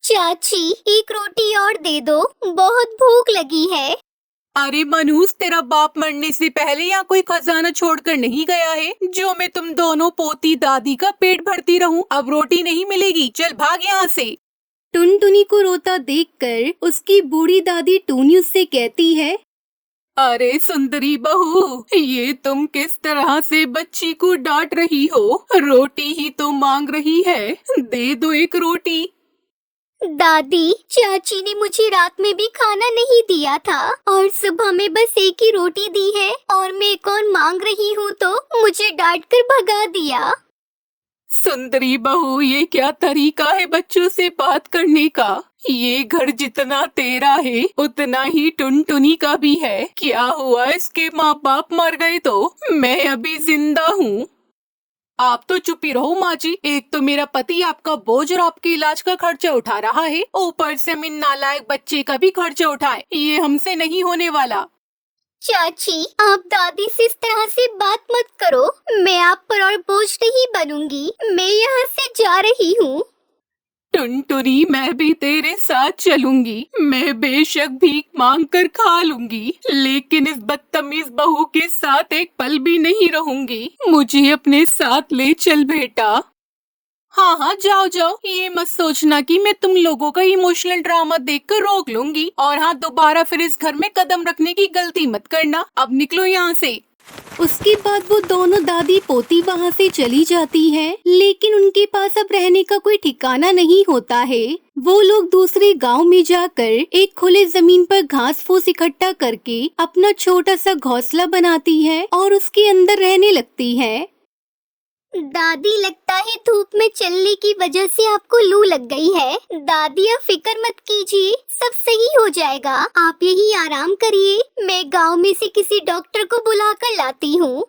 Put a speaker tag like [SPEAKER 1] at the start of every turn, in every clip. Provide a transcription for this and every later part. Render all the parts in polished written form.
[SPEAKER 1] चाची, एक रोटी और दे दो, बहुत भूख लगी है।
[SPEAKER 2] अरे मनूस, तेरा बाप मरने से पहले यहाँ कोई खजाना छोड़कर नहीं गया है जो मैं तुम दोनों पोती दादी का पेट भरती रहूं। अब रोटी नहीं मिलेगी, चल भाग यहाँ से।
[SPEAKER 3] टुनटुनी को रोता देखकर उसकी बूढ़ी दादी टूनी उससे कहती है,
[SPEAKER 2] अरे सुंदरी बहू, ये तुम किस तरह से बच्ची को डांट रही हो? रोटी ही तो मांग रही है, दे दो एक रोटी।
[SPEAKER 1] दादी, चाची ने मुझे रात में भी खाना नहीं दिया था और सुबह में बस एक ही रोटी दी है और मैं एक और मांग रही हूँ तो मुझे डांट कर भगा दिया।
[SPEAKER 2] सुंदरी बहू, ये क्या तरीका है बच्चों से बात करने का? ये घर जितना तेरा है उतना ही टुनटुनी का भी है। क्या हुआ, इसके माँ बाप मर गए तो मैं अभी जिंदा हूँ। आप तो चुप ही रहो माँ जी। एक तो मेरा पति आपका बोझ और आपके इलाज का खर्चा उठा रहा है, ऊपर से मैं नालायक बच्चे का भी खर्चा उठाए। ये हमसे नहीं होने वाला।
[SPEAKER 1] चाची, आप दादी से इस तरह से बात मत करो। मैं आप पर और बोझ नहीं बनूंगी। मैं यहाँ से जा रही हूँ।
[SPEAKER 2] टुनटुनी, मैं भी तेरे साथ चलूंगी। मैं बेशक भीख मांग कर खा लूंगी, लेकिन इस बदतमीज बहू के साथ एक पल भी नहीं रहूंगी। मुझे अपने साथ ले चल बेटा। हाँ हाँ, जाओ जाओ। ये मत सोचना कि मैं तुम लोगों का इमोशनल ड्रामा देखकर रोक लूंगी। और हाँ, दोबारा फिर इस घर में कदम रखने की गलती मत करना। अब निकलो यहाँ से।
[SPEAKER 3] उसके बाद वो दोनों दादी पोती वहाँ से चली जाती हैं, लेकिन उनके पास अब रहने का कोई ठिकाना नहीं होता है। वो लोग दूसरे गांव में जाकर एक खुले जमीन पर घास फूस इकट्ठा करके अपना छोटा सा घोंसला बनाती हैं और उसके अंदर रहने लगती हैं।
[SPEAKER 1] दादी, लगता है धूप में चलने की वजह से आपको लू लग गई है। दादी, आप फिक्र मत कीजिए, सब सही हो जाएगा। आप यही आराम करिए, मैं गांव में से किसी डॉक्टर को बुला कर लाती हूँ।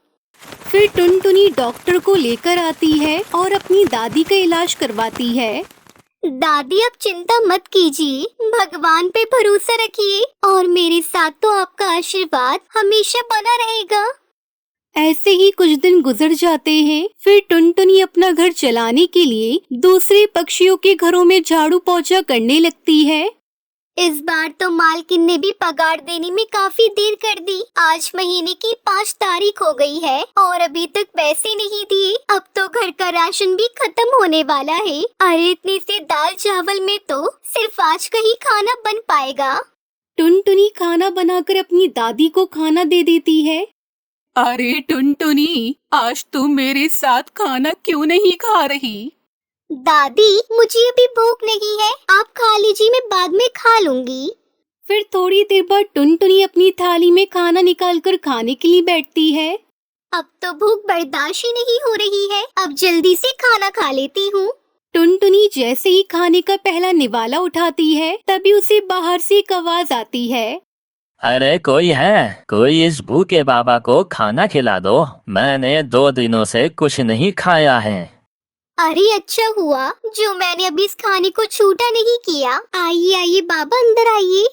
[SPEAKER 3] फिर टुनटुनी डॉक्टर को लेकर आती है और अपनी दादी का इलाज करवाती है।
[SPEAKER 1] दादी, आप चिंता मत कीजिए, भगवान पे भरोसा रखिए और मेरे साथ तो आपका आशीर्वाद हमेशा बना रहेगा।
[SPEAKER 3] ऐसे ही कुछ दिन गुजर जाते हैं। फिर टुनटुनी अपना घर चलाने के लिए दूसरे पक्षियों के घरों में झाड़ू पोछा करने लगती है।
[SPEAKER 1] इस बार तो मालकिन ने भी पगार देने में काफी देर कर दी। आज महीने की 5 तारीख हो गई है और अभी तक पैसे नहीं दिए। अब तो घर का राशन भी खत्म होने वाला है। अरे, इतने से दाल चावल में तो सिर्फ आज का ही खाना बन पाएगा।
[SPEAKER 3] टुनटुनी खाना बनाकर अपनी दादी को खाना दे देती है।
[SPEAKER 2] अरे टुनटुनी, आज तू मेरे साथ खाना क्यों नहीं खा रही?
[SPEAKER 1] दादी, मुझे अभी भूख नहीं है, आप खा लीजिए, मैं बाद में खा लूंगी।
[SPEAKER 3] फिर थोड़ी देर बाद टुनटुनी अपनी थाली में खाना निकालकर खाने के लिए बैठती है।
[SPEAKER 1] अब तो भूख बर्दाश्त ही नहीं हो रही है, अब जल्दी से खाना खा लेती हूँ।
[SPEAKER 3] टुनटुनी जैसे ही खाने का पहला निवाला उठाती है, तभी उसे बाहर से एक आवाज आती है।
[SPEAKER 4] अरे कोई है? कोई इस भूखे बाबा को खाना खिला दो। मैंने 2 दिनों से कुछ नहीं खाया है।
[SPEAKER 1] अरे, अच्छा हुआ जो मैंने अभी इस खाने को छूटा नहीं किया। आइए आइए बाबा, अंदर आइए।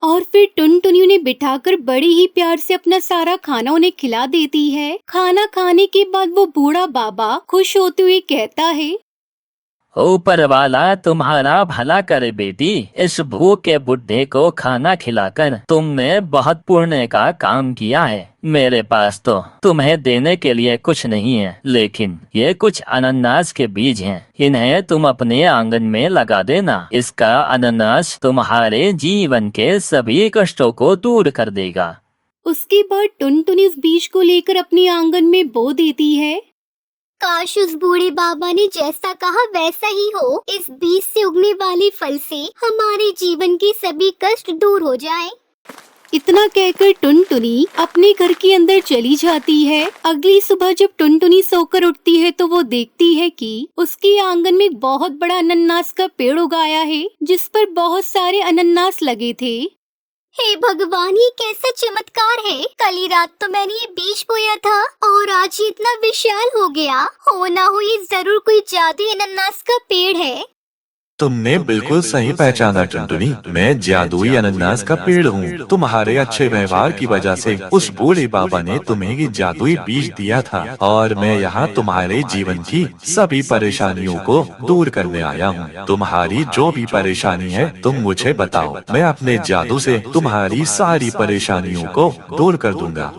[SPEAKER 3] और फिर टुनटुनी उन्हें बिठाकर बड़े ही प्यार से अपना सारा खाना उन्हें खिला देती है। खाना खाने के बाद वो बूढ़ा बाबा खुश होते हुए कहता है,
[SPEAKER 4] ऊपर वाला तुम्हारा भला करे बेटी। इस भूखे बुड्ढे को खाना खिलाकर तुमने बहुत पुण्य का काम किया है। मेरे पास तो तुम्हें देने के लिए कुछ नहीं है, लेकिन ये कुछ अनानास के बीज हैं। इन्हें तुम अपने आंगन में लगा देना। इसका अनानास तुम्हारे जीवन के सभी कष्टों को दूर कर देगा।
[SPEAKER 3] उसके बाद टुनटुनी उस बीज को लेकर अपने आंगन में बो देती है।
[SPEAKER 1] काश उस बूढ़े बाबा ने जैसा कहा वैसा ही हो। इस बीज से उगने वाले फल से हमारे जीवन के सभी कष्ट दूर हो जाएं।
[SPEAKER 3] इतना कहकर टुनटुनी अपने घर के अंदर चली जाती है। अगली सुबह जब टुनटुनी सोकर उठती है तो वो देखती है कि उसके आंगन में एक बहुत बड़ा अनानास का पेड़ उगाया है, जिस पर बहुत सारे अनानास लगे थे।
[SPEAKER 1] हे भगवान, ये कैसा चमत्कार है। कल ही रात तो मैंने ये बीज बोया था और आज ये इतना विशाल हो गया। हो ना हो ये जरूर कोई जादुई अनानास का पेड़ है।
[SPEAKER 5] तुमने बिल्कुल सही पहचाना टुनटुनी, मैं जादुई अनानास का पेड़ हूँ। तुम्हारे अच्छे व्यवहार की वजह से उस बूढ़े बाबा ने तुम्हें ये जादुई बीज दिया था और मैं यहाँ तुम्हारे जीवन की सभी परेशानियों को दूर करने आया हूँ। तुम्हारी जो भी परेशानी है तुम मुझे बताओ, मैं अपने जादू से तुम्हारी सारी परेशानियों को दूर कर दूंगा।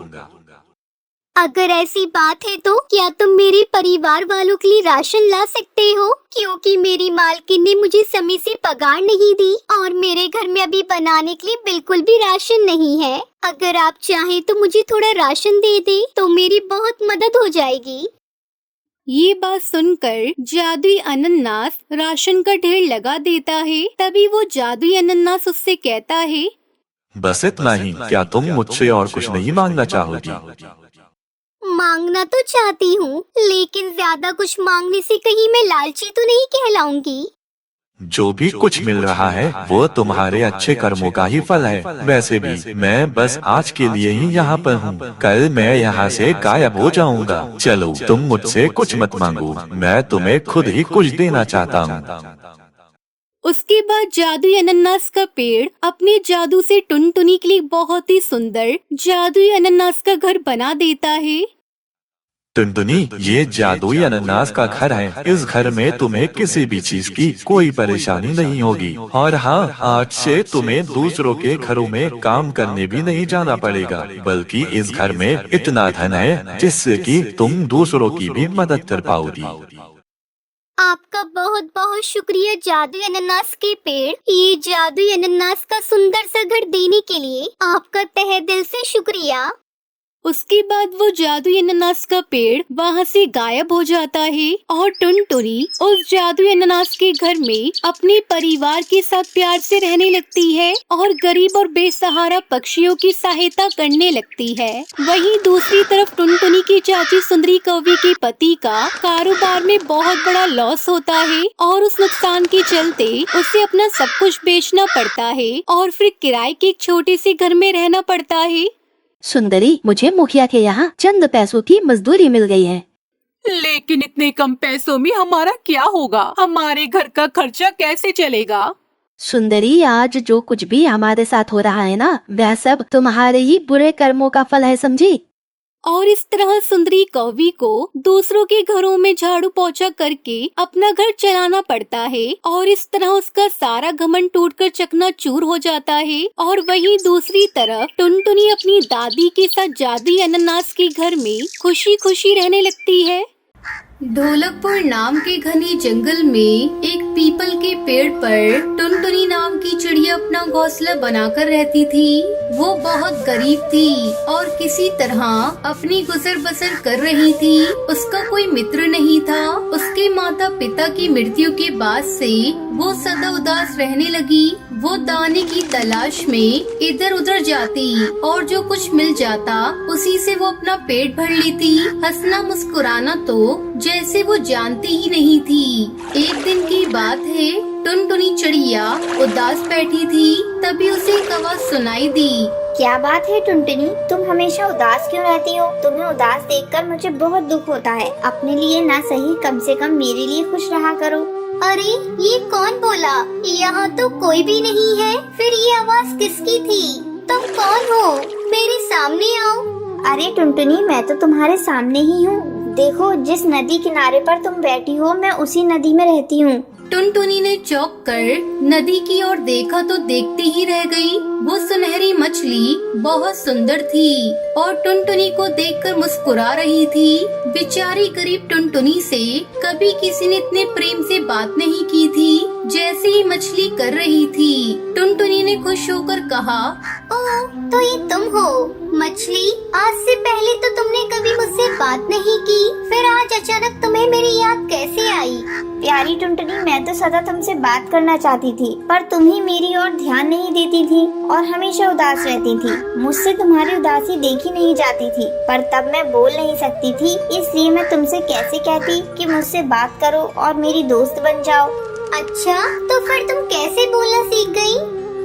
[SPEAKER 1] अगर ऐसी बात है तो क्या तुम मेरे परिवार वालों के लिए राशन ला सकते हो? क्योंकि मेरी मालकिन ने मुझे समय से पगार नहीं दी और मेरे घर में अभी बनाने के लिए बिल्कुल भी राशन नहीं है। अगर आप चाहें तो मुझे थोड़ा राशन दे दे तो मेरी बहुत मदद हो जाएगी।
[SPEAKER 3] ये बात सुनकर जादुई अनानास राशन का ढेर लगा देता है। तभी वो जादुई अनानास उससे कहता है,
[SPEAKER 5] बस इतना ही, क्या तुम मुझसे और कुछ नहीं मांगना चाहोगी?
[SPEAKER 1] मांगना तो चाहती हूँ, लेकिन ज्यादा कुछ मांगने से कहीं मैं लालची तो नहीं कहलाऊंगी।
[SPEAKER 5] जो भी कुछ मिल रहा है वो तुम्हारे अच्छे कर्मों का ही फल है। वैसे भी मैं बस आज के लिए ही यहाँ पर हूँ, कल मैं यहाँ से गायब हो जाऊँगा। चलो तुम मुझसे कुछ मत मांगो, मैं तुम्हें खुद ही कुछ देना चाहता हूँ।
[SPEAKER 3] उसके बाद जादुई अनानास का पेड़ अपने जादू से टुनटुनी के लिए बहुत ही सुंदर जादुई अनानास का घर बना देता है।
[SPEAKER 5] टुनटुनी, ये जादुई अनानास का घर है। इस घर में तुम्हें किसी भी चीज की कोई परेशानी नहीं होगी। और हाँ, आज से तुम्हें दूसरों के घरों में काम करने भी नहीं जाना पड़ेगा, बल्कि इस घर में इतना धन है जिससे कि तुम दूसरों की भी मदद कर पाओगी।
[SPEAKER 1] आपका बहुत बहुत शुक्रिया जादुई अनानास के पेड़, ये जादुई अनानास का सुंदर सा घर देने के लिए आपका तहे दिल से शुक्रिया।
[SPEAKER 3] उसके बाद वो जादुई अनानास का पेड़ वहाँ से गायब हो जाता है और टुनटुनी उस जादुई अनानास के घर में अपने परिवार के साथ प्यार से रहने लगती है और गरीब और बेसहारा पक्षियों की सहायता करने लगती है। वहीं दूसरी तरफ टुनटुनी की चाची सुंदरी कौवी के पति का कारोबार में बहुत बड़ा लॉस होता है और उस नुकसान के चलते उसे अपना सब कुछ बेचना पड़ता है और फिर किराए के एक छोटे से घर में रहना पड़ता है।
[SPEAKER 6] सुंदरी, मुझे मुखिया के यहाँ चंद पैसों की मजदूरी मिल गई है।
[SPEAKER 2] लेकिन इतने कम पैसों में हमारा क्या होगा? हमारे घर का खर्चा कैसे चलेगा?
[SPEAKER 6] सुंदरी, आज जो कुछ भी हमारे साथ हो रहा है ना, वह सब तुम्हारे ही बुरे कर्मों का फल है, समझी?
[SPEAKER 3] और इस तरह सुंदरी कौवी को दूसरों के घरों में झाड़ू पोछा करके अपना घर चलाना पड़ता है और इस तरह उसका सारा घमंड टूटकर चकनाचूर हो जाता है। और वहीं दूसरी तरफ टुनटुनी अपनी दादी के साथ जादुई अनानास के घर में खुशी खुशी रहने लगती है। ढोलकपुर नाम के घने जंगल में एक पीपल के पेड़ पर टुनटुनी नाम की चिड़िया अपना घोंसला बनाकर रहती थी। वो बहुत गरीब थी और किसी तरह अपनी गुजर बसर कर रही थी। उसका कोई मित्र नहीं था। उसके माता पिता की मृत्यु के बाद से वो सदा उदास रहने लगी। वो दाने की तलाश में इधर उधर जाती और जो कुछ मिल जाता उसी से वो अपना पेट भर लेती। हंसना मुस्कुराना तो जैसे वो जानती ही नहीं थी। एक दिन की बात है, टुनटुनी चिड़िया उदास बैठी थी, तभी उसे एक आवाज सुनाई दी।
[SPEAKER 7] क्या बात है टुनटुनी, तुम हमेशा उदास क्यों रहती हो? तुम्हें उदास देखकर मुझे बहुत दुख होता है। अपने लिए ना सही, कम से कम मेरे लिए खुश रहा करो।
[SPEAKER 1] अरे ये कौन बोला? यहाँ तो कोई भी नहीं है। फिर ये आवाज किसकी थी? तुम कौन हो? मेरे सामने आओ।
[SPEAKER 7] अरे टुनटुनी, मैं तो तुम्हारे सामने ही हूँ। देखो, जिस नदी किनारे पर तुम बैठी हो मैं उसी नदी में रहती हूँ।
[SPEAKER 3] टुनटुनी ने चौंक कर नदी की ओर देखा तो देखती ही रह गई। वो सुनहरी मछली बहुत सुंदर थी और टुनटुनी को देखकर मुस्कुरा रही थी। बेचारी गरीब टुनटुनी से कभी किसी ने इतने प्रेम से बात नहीं की थी जैसे ही मछली कर रही थी। टुनटुनी ने खुश होकर कहा,
[SPEAKER 1] ओह, तो ये तुम हो मछली। आज से पहले तो तुमने कभी मुझसे बात नहीं की, फिर आज अचानक तुम्हें मेरी याद कैसे आई?
[SPEAKER 7] प्यारी टुनटुनी, मैं तो सदा तुमसे बात करना चाहती थी, पर तुम ही मेरी ओर ध्यान नहीं देती थी और हमेशा उदास रहती थी। मुझसे तुम्हारी उदासी देखी नहीं जाती थी, पर तब मैं बोल नहीं सकती थी, इसलिए मैं तुमसे कैसे कहती कि मुझसे बात करो और मेरी दोस्त बन जाओ।
[SPEAKER 1] अच्छा, तो फिर तुम कैसे बोलना सीख गई?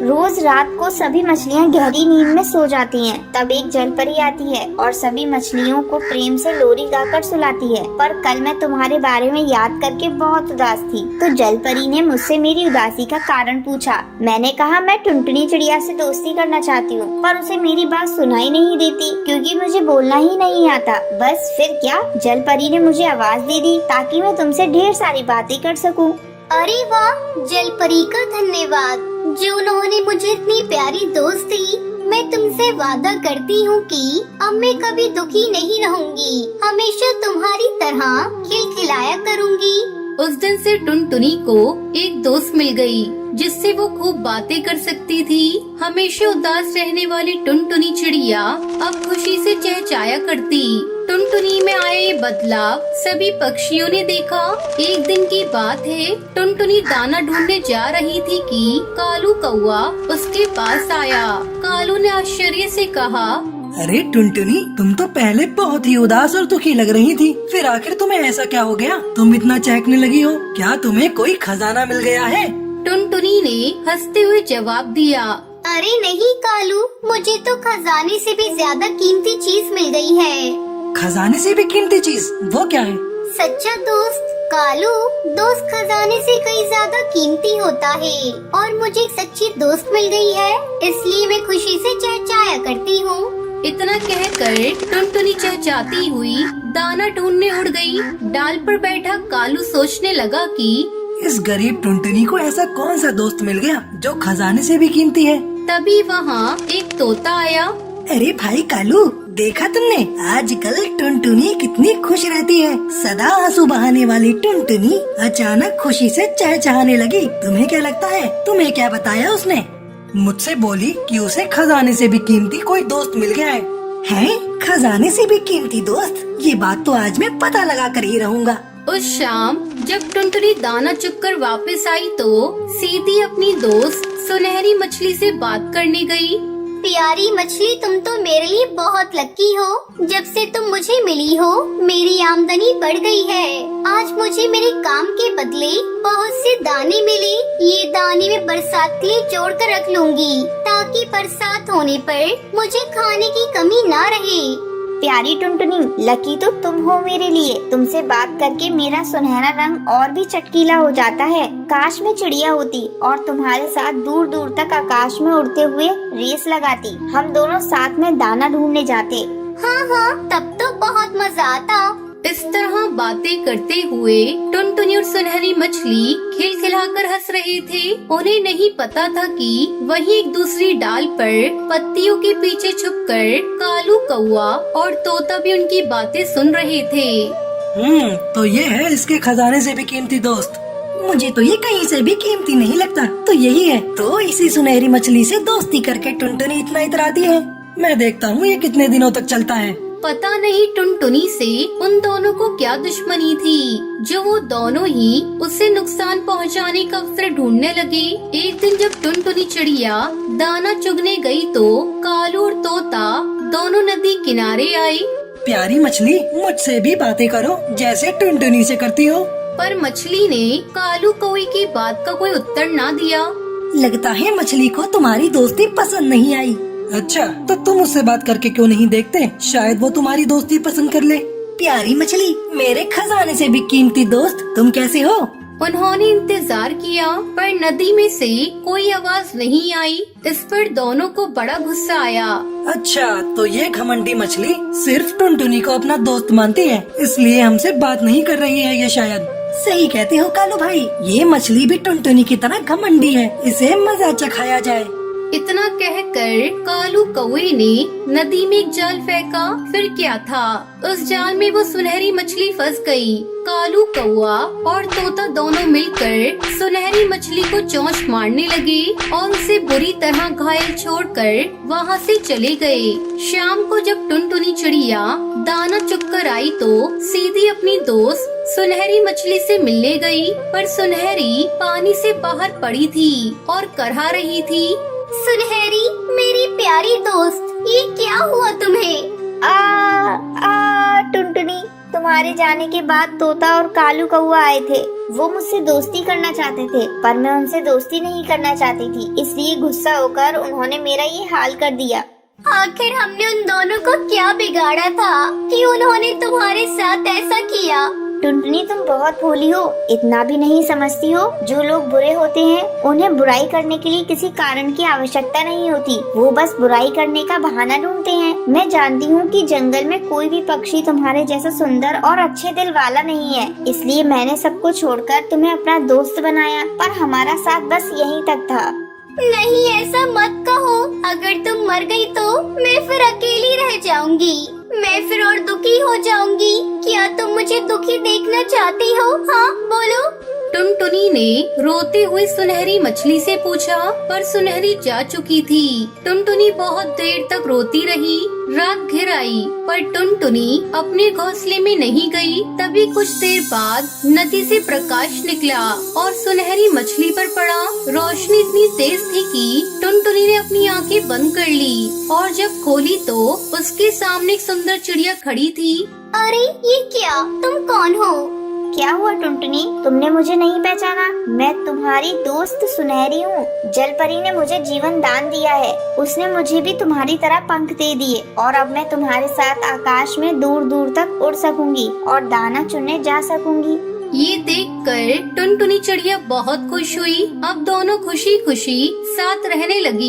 [SPEAKER 7] रोज रात को सभी मछलियाँ गहरी नींद में सो जाती हैं। तब एक जलपरी आती है और सभी मछलियों को प्रेम से लोरी गाकर सुलाती है। पर कल मैं तुम्हारे बारे में याद करके बहुत उदास थी, तो जलपरी ने मुझसे मेरी उदासी का कारण पूछा। मैंने कहा मैं टुनटुनी चिड़िया से दोस्ती करना चाहती हूँ, पर उसे मेरी बात सुनाई नहीं देती क्योंकि मुझे बोलना ही नहीं आता। बस फिर क्या, जलपरी ने मुझे आवाज दे दी ताकि मैं तुमसे ढेर सारी बातें कर सकूं।
[SPEAKER 1] अरे वाह, जलपरी का धन्यवाद जो उन्होंने मुझे इतनी प्यारी दोस्त दी। मैं तुमसे वादा करती हूँ कि अब मैं कभी दुखी नहीं रहूंगी, हमेशा तुम्हारी तरह खिलखिलाया करूंगी।
[SPEAKER 3] उस दिन से टुनटुनी को एक दोस्त मिल गई जिससे वो खूब बातें कर सकती थी। हमेशा उदास रहने वाली टुनटुनी चिड़िया अब खुशी से चहचहाया करती। टुनटुनी में आए ये बदलाव सभी पक्षियों ने देखा। एक दिन की बात है, टुनटुनी दाना ढूंढने जा रही थी कि कालू कौआ उसके पास आया। कालू ने आश्चर्य से कहा,
[SPEAKER 8] अरे टुनटुनी, तुम तो पहले बहुत ही उदास और दुखी लग रही थी, फिर आखिर तुम्हें ऐसा क्या हो गया? तुम इतना चहकने लगी हो, क्या तुम्हें कोई खजाना मिल गया है?
[SPEAKER 3] टुनटुनी ने हंसते हुए जवाब दिया,
[SPEAKER 1] अरे नहीं कालू, मुझे तो खजाने से भी ज्यादा कीमती चीज मिल गई है।
[SPEAKER 8] खजाने से भी कीमती चीज? वो क्या है?
[SPEAKER 1] सच्चा दोस्त कालू, दोस्त खजाने से कई ज्यादा कीमती होता है और मुझे एक सच्ची दोस्त मिल गई है, इसलिए मैं खुशी से चहचहाया करती हूँ।
[SPEAKER 3] इतना कहकर टुनटुनी चहचहाती हुई दाना ढूंढने उड़ गई। डाल पर बैठा कालू सोचने लगा कि
[SPEAKER 8] इस गरीब टुनटुनी को ऐसा कौन सा दोस्त मिल गया जो खजाने से भी कीमती है।
[SPEAKER 3] तभी वहाँ एक तोता आया।
[SPEAKER 8] अरे भाई कालू, देखा तुमने आजकल टुनटुनी कितनी खुश रहती है। सदा आंसू बहाने वाली टुनटुनी अचानक खुशी से चहचहाने लगी। तुम्हें क्या लगता है? तुम्हें क्या बताया उसने? मुझसे बोली कि उसे खजाने से भी कीमती कोई दोस्त मिल गया है। हैं? खजाने से भी कीमती दोस्त? ये बात तो आज मैं पता लगा कर ही रहूँगा।
[SPEAKER 3] उस शाम जब टुनटुनी दाना चुगकर वापस आई तो सीधी अपनी दोस्त सुनहरी मछली से बात करने गई।
[SPEAKER 1] प्यारी मछली, तुम तो मेरे लिए बहुत लकी हो। जब से तुम मुझे मिली हो, मेरी आमदनी बढ़ गई है। आज मुझे मेरे काम के बदले बहुत से दाने मिले। ये दाने मैं बरसात के लिए जोड़ कर रख लूंगी ताकि बरसात होने पर मुझे खाने की कमी ना रहे।
[SPEAKER 7] प्यारी टुनटुनी, लकी तो तुम हो मेरे लिए। तुमसे बात करके मेरा सुनहरा रंग और भी चटकीला हो जाता है। काश मैं चिड़िया होती और तुम्हारे साथ दूर दूर तक आकाश में उड़ते हुए रेस लगाती। हम दोनों साथ में दाना ढूंढने जाते।
[SPEAKER 1] हाँ हाँ, तब तो बहुत मजा आता।
[SPEAKER 3] इस तरह बातें करते हुए टुनटुनी और सुनहरी मछली खिलखिलाकर हंस रहे थे। उन्हें नहीं पता था कि वहीं एक दूसरी डाल पर पत्तियों के पीछे छुपकर कालू कौआ और तोता भी उनकी बातें सुन रहे थे।
[SPEAKER 8] तो ये है इसके खजाने से भी कीमती दोस्त। मुझे तो ये कहीं से भी कीमती नहीं लगता। तो यही है, तो इसी सुनहरी मछली से दोस्ती करके टुनटुनी इतना इतराती है। मैं देखता हूँ ये कितने दिनों तक चलता है।
[SPEAKER 3] पता नहीं टुनटुनी से उन दोनों को क्या दुश्मनी थी जो वो दोनों ही उसे नुकसान पहुंचाने का अवसर ढूंढने लगे। एक दिन जब टुनटुनी चिड़िया दाना चुगने गई तो कालू और तोता दोनों नदी किनारे आए।
[SPEAKER 8] प्यारी मछली, मुझसे भी बातें करो जैसे टुनटुनी से करती हो।
[SPEAKER 3] पर मछली ने कालू कौवे की बात का कोई उत्तर ना दिया।
[SPEAKER 8] लगता है मछली को तुम्हारी दोस्ती पसंद नहीं आई। अच्छा, तो तुम उससे बात करके क्यों नहीं देखते? शायद वो तुम्हारी दोस्ती पसंद कर ले। प्यारी मछली, मेरे खजाने से भी कीमती दोस्त, तुम कैसे हो?
[SPEAKER 3] उन्होंने इंतजार किया पर नदी में से कोई आवाज नहीं आई। इस पर दोनों को बड़ा गुस्सा आया।
[SPEAKER 8] अच्छा, तो ये घमंडी मछली सिर्फ टुनटुनी को अपना दोस्त मानती है, इसलिए हमसे बात नहीं कर रही है। ये शायद सही कहते हो कालू भाई, ये मछली भी टुनटुनी की तरह घमंडी है। इसे मजा चखाया जाए।
[SPEAKER 3] इतना कहकर कालू कौवे ने नदी में एक जाल फेंका। फिर क्या था, उस जाल में वो सुनहरी मछली फंस गई। कालू कौवा और तोता दोनों मिलकर सुनहरी मछली को चोंच मारने लगे और उसे बुरी तरह घायल छोड़कर वहाँ से चले गए। शाम को जब टुनटुनी चिड़िया दाना चुगकर आई तो सीधी अपनी दोस्त सुनहरी मछली से मिलने गई। पर सुनहरी पानी से बाहर पड़ी थी और करहा रही थी।
[SPEAKER 1] सुनहरी, मेरी प्यारी दोस्त, ये क्या हुआ तुम्हें?
[SPEAKER 7] टुनटुनी, तुम्हारे जाने के बाद तोता और कालू कौआ आए थे। वो मुझसे दोस्ती करना चाहते थे, पर मैं उनसे दोस्ती नहीं करना चाहती थी, इसलिए गुस्सा होकर उन्होंने मेरा ये हाल कर दिया।
[SPEAKER 1] आखिर हमने उन दोनों को क्या बिगाड़ा था कि उन्होंने तुम्हारे साथ ऐसा किया?
[SPEAKER 7] टुनटुनी तुम बहुत भोली हो, इतना भी नहीं समझती हो। जो लोग बुरे होते हैं उन्हें बुराई करने के लिए किसी कारण की आवश्यकता नहीं होती, वो बस बुराई करने का बहाना ढूंढते हैं। मैं जानती हूँ कि जंगल में कोई भी पक्षी तुम्हारे जैसा सुंदर और अच्छे दिल वाला नहीं है, इसलिए मैंने सबको छोड़कर तुम्हें अपना दोस्त बनाया, पर हमारा साथ बस यहीं तक था।
[SPEAKER 1] नहीं, ऐसा मत कहो। अगर तुम मर गई तो मैं फिर अकेली रह जाऊंगी, मैं फिर और दुखी हो जाऊंगी। क्या तुम मुझे दुखी देखना चाहती हो? हाँ बोलो।
[SPEAKER 3] टुनटुनी ने रोते हुए सुनहरी मछली से पूछा, पर सुनहरी जा चुकी थी। टुनटुनी बहुत देर तक रोती रही। रात घिर आई, पर टुनटुनी अपने घोंसले में नहीं गई। तभी कुछ देर बाद नदी से प्रकाश निकला और सुनहरी मछली पर पड़ा। रोशनी इतनी तेज थी कि टुनटुनी ने अपनी आंखें बंद कर ली, और जब खोली तो उसके सामने एक सुंदर चिड़िया खड़ी थी।
[SPEAKER 1] अरे ये क्या? तुम कौन हो?
[SPEAKER 7] क्या हुआ टुनटुनी, तुमने मुझे नहीं पहचाना? मैं तुम्हारी दोस्त सुनहरी हूँ। जलपरी ने मुझे जीवन दान दिया है, उसने मुझे भी तुम्हारी तरह पंख दे दिए, और अब मैं तुम्हारे साथ आकाश में दूर दूर तक उड़ सकूंगी और दाना चुनने जा सकूंगी।
[SPEAKER 3] ये देखकर टुनटुनी चिड़िया बहुत खुश हुई। अब दोनों खुशी खुशी साथ रहने लगी।